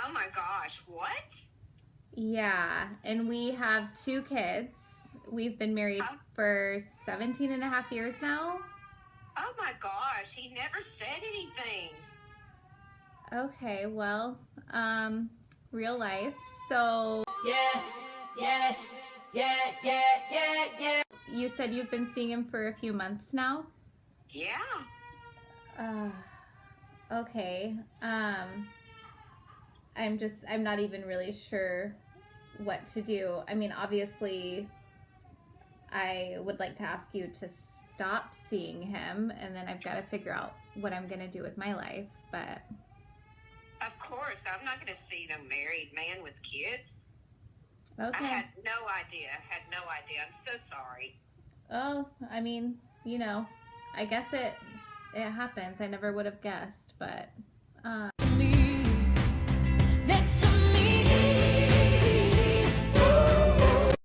Oh my gosh, what? Yeah, and we have 2 kids. We've been married Oh, for 17 and a half years now. oh my gosh, he never said anything. Okay, well, real life. So, Yeah, yeah, yeah, yeah, yeah, yeah. you said you've been seeing him for a few months now? Yeah. Uh, okay. I'm not even really sure what to do. I mean, obviously, I would like to ask you to stop seeing him, and then I've got to figure out what I'm going to do with my life. But, Of course, I'm not going to see no married man with kids. I okay. had no idea. Had no idea. I'm so sorry. Oh, I mean, I guess it happens. I never would have guessed, but